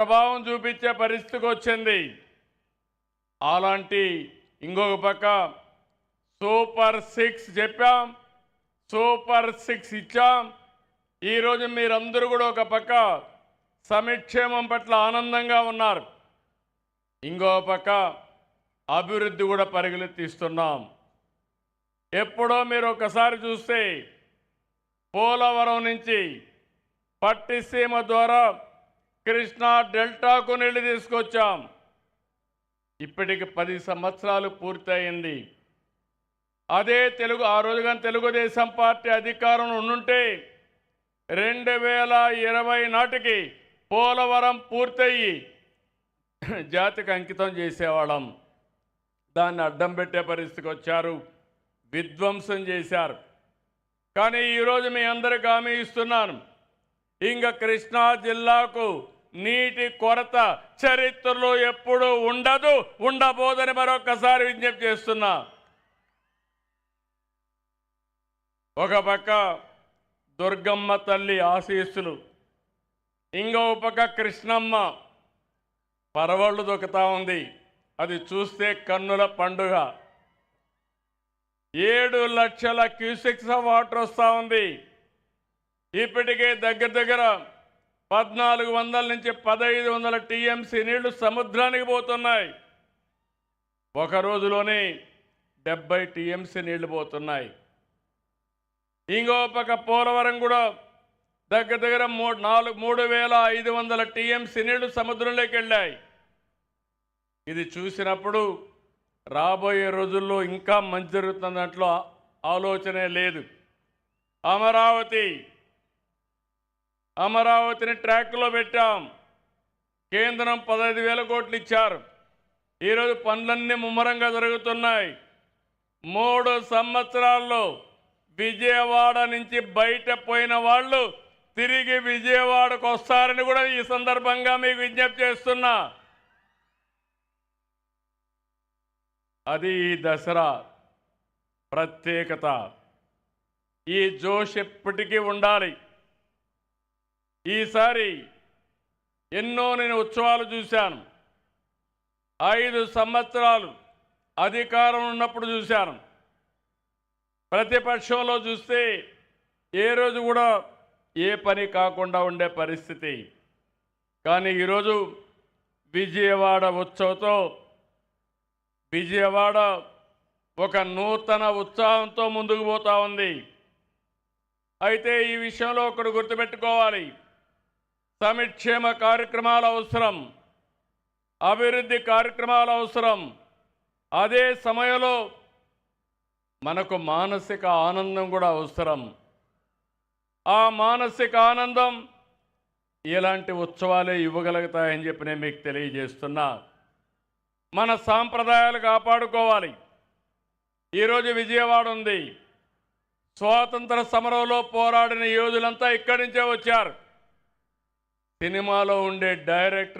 ప్రభావం చూపించే పరిస్థితికి వచ్చింది. అలాంటి ఇంకొక పక్క సూపర్ 6 చెప్పాం, సూపర్ 6 ఇచ్చాం. ఈరోజు మీరందరూ కూడా ఒక పక్క సంక్షేమం పట్ల ఆనందంగా ఉన్నారు, ఇంకో పక్క అభివృద్ధి కూడా పరిగెత్తిస్తున్నాం. ఎప్పుడో మీరు ఒకసారి చూస్తే పోలవరం నుంచి పట్టిసీమ ద్వారా కృష్ణా డెల్టాకు నీళ్లు తీసుకొచ్చాం. ఇప్పటికి 10 సంవత్సరాలు పూర్తయింది. అదే ఆ రోజుగా తెలుగుదేశం పార్టీ అధికారంలో ఉండుంటే 2020 నాటికి పోలవరం పూర్తయి జాతికి అంకితం చేసేవాళ్ళం. దాన్ని అడ్డం పెట్టే పరిస్థితికి వచ్చారు, విధ్వంసం చేశారు. కానీ ఈరోజు మీ అందరికీ హామీ ఇస్తున్నాను, ఇంకా కృష్ణా జిల్లాకు నీటి కొరత చరిత్రలో ఎప్పుడూ ఉండదు, ఉండబోదని మరొకసారి విజ్ఞప్తి చేస్తున్నా. ఒక పక్క దుర్గమ్మ తల్లి ఆశీస్సులు, ఇంకో పక్క కృష్ణమ్మ పరవళ్ళు దొక్కుతా ఉంది. అది చూస్తే కన్నుల పండుగ. 7 లక్షల క్యూసెక్స్ వాటర్ వస్తూ ఉంది. ఇప్పటికే దగ్గర 1400 నుంచి 1500 టీఎంసీ నీళ్లు సముద్రానికి పోతున్నాయి. ఒక రోజులోనే 70 టీఎంసీ నీళ్లు పోతున్నాయి. ఇంకో పక్క పోలవరం కూడా దగ్గర 3500 టీఎంసీ నీళ్లు సముద్రంలోకి వెళ్ళాయి. ఇది చూసినప్పుడు రాబోయే రోజుల్లో ఇంకా మంచి జరుగుతున్న దాంట్లో ఆలోచనే లేదు. అమరావతిని ట్రాక్లో పెట్టాం. కేంద్రం 15,000 కోట్లు ఇచ్చారు. ఈరోజు పనులన్నీ ముమ్మరంగా జరుగుతున్నాయి. 3 సంవత్సరాల్లో విజయవాడ నుంచి బయట పోయిన వాళ్ళు తిరిగి విజయవాడకు వస్తారని కూడా ఈ సందర్భంగా మీకు విజ్ఞప్తి చేస్తున్నా. అది ఈ దసరా ప్రత్యేకత. ఈ జోష్ ఎప్పటికీ ఉండాలి. ఈసారి ఎన్నో నేను ఉత్సవాలు చూశాను. 5 సంవత్సరాలు అధికారం ఉన్నప్పుడు చూశాను. ప్రతిపక్షంలో చూస్తే ఏ రోజు కూడా ఏ పని కాకుండా ఉండే పరిస్థితి. కానీ ఈరోజు విజయవాడ ఉత్సవంతో విజయవాడ ఒక నూతన ఉత్సాహంతో ముందుకు పోతా ఉంది. అయితే ఈ విషయంలో ఒకటి గుర్తుపెట్టుకోవాలి, సంక్షేమ కార్యక్రమాలు అవసరం, అభివృద్ధి కార్యక్రమాలు అవసరం. అదే సమయంలో మనకు మానసిక ఆనందం కూడా అవసరం. ఆ మానసిక ఆనందం ఇలాంటి ఉత్సవాలే ఇవ్వగలుగుతాయని చెప్పి నేను మీకు తెలియజేస్తున్నా. మన సాంప్రదాయాలు కాపాడుకోవాలి. ఈరోజు విజయవాడ ఉంది. స్వాతంత్ర సమరంలో పోరాడిన యోధులంతా ఇక్కడి నుంచే వచ్చారు. సినిమాలో ఉండే డైరెక్టర్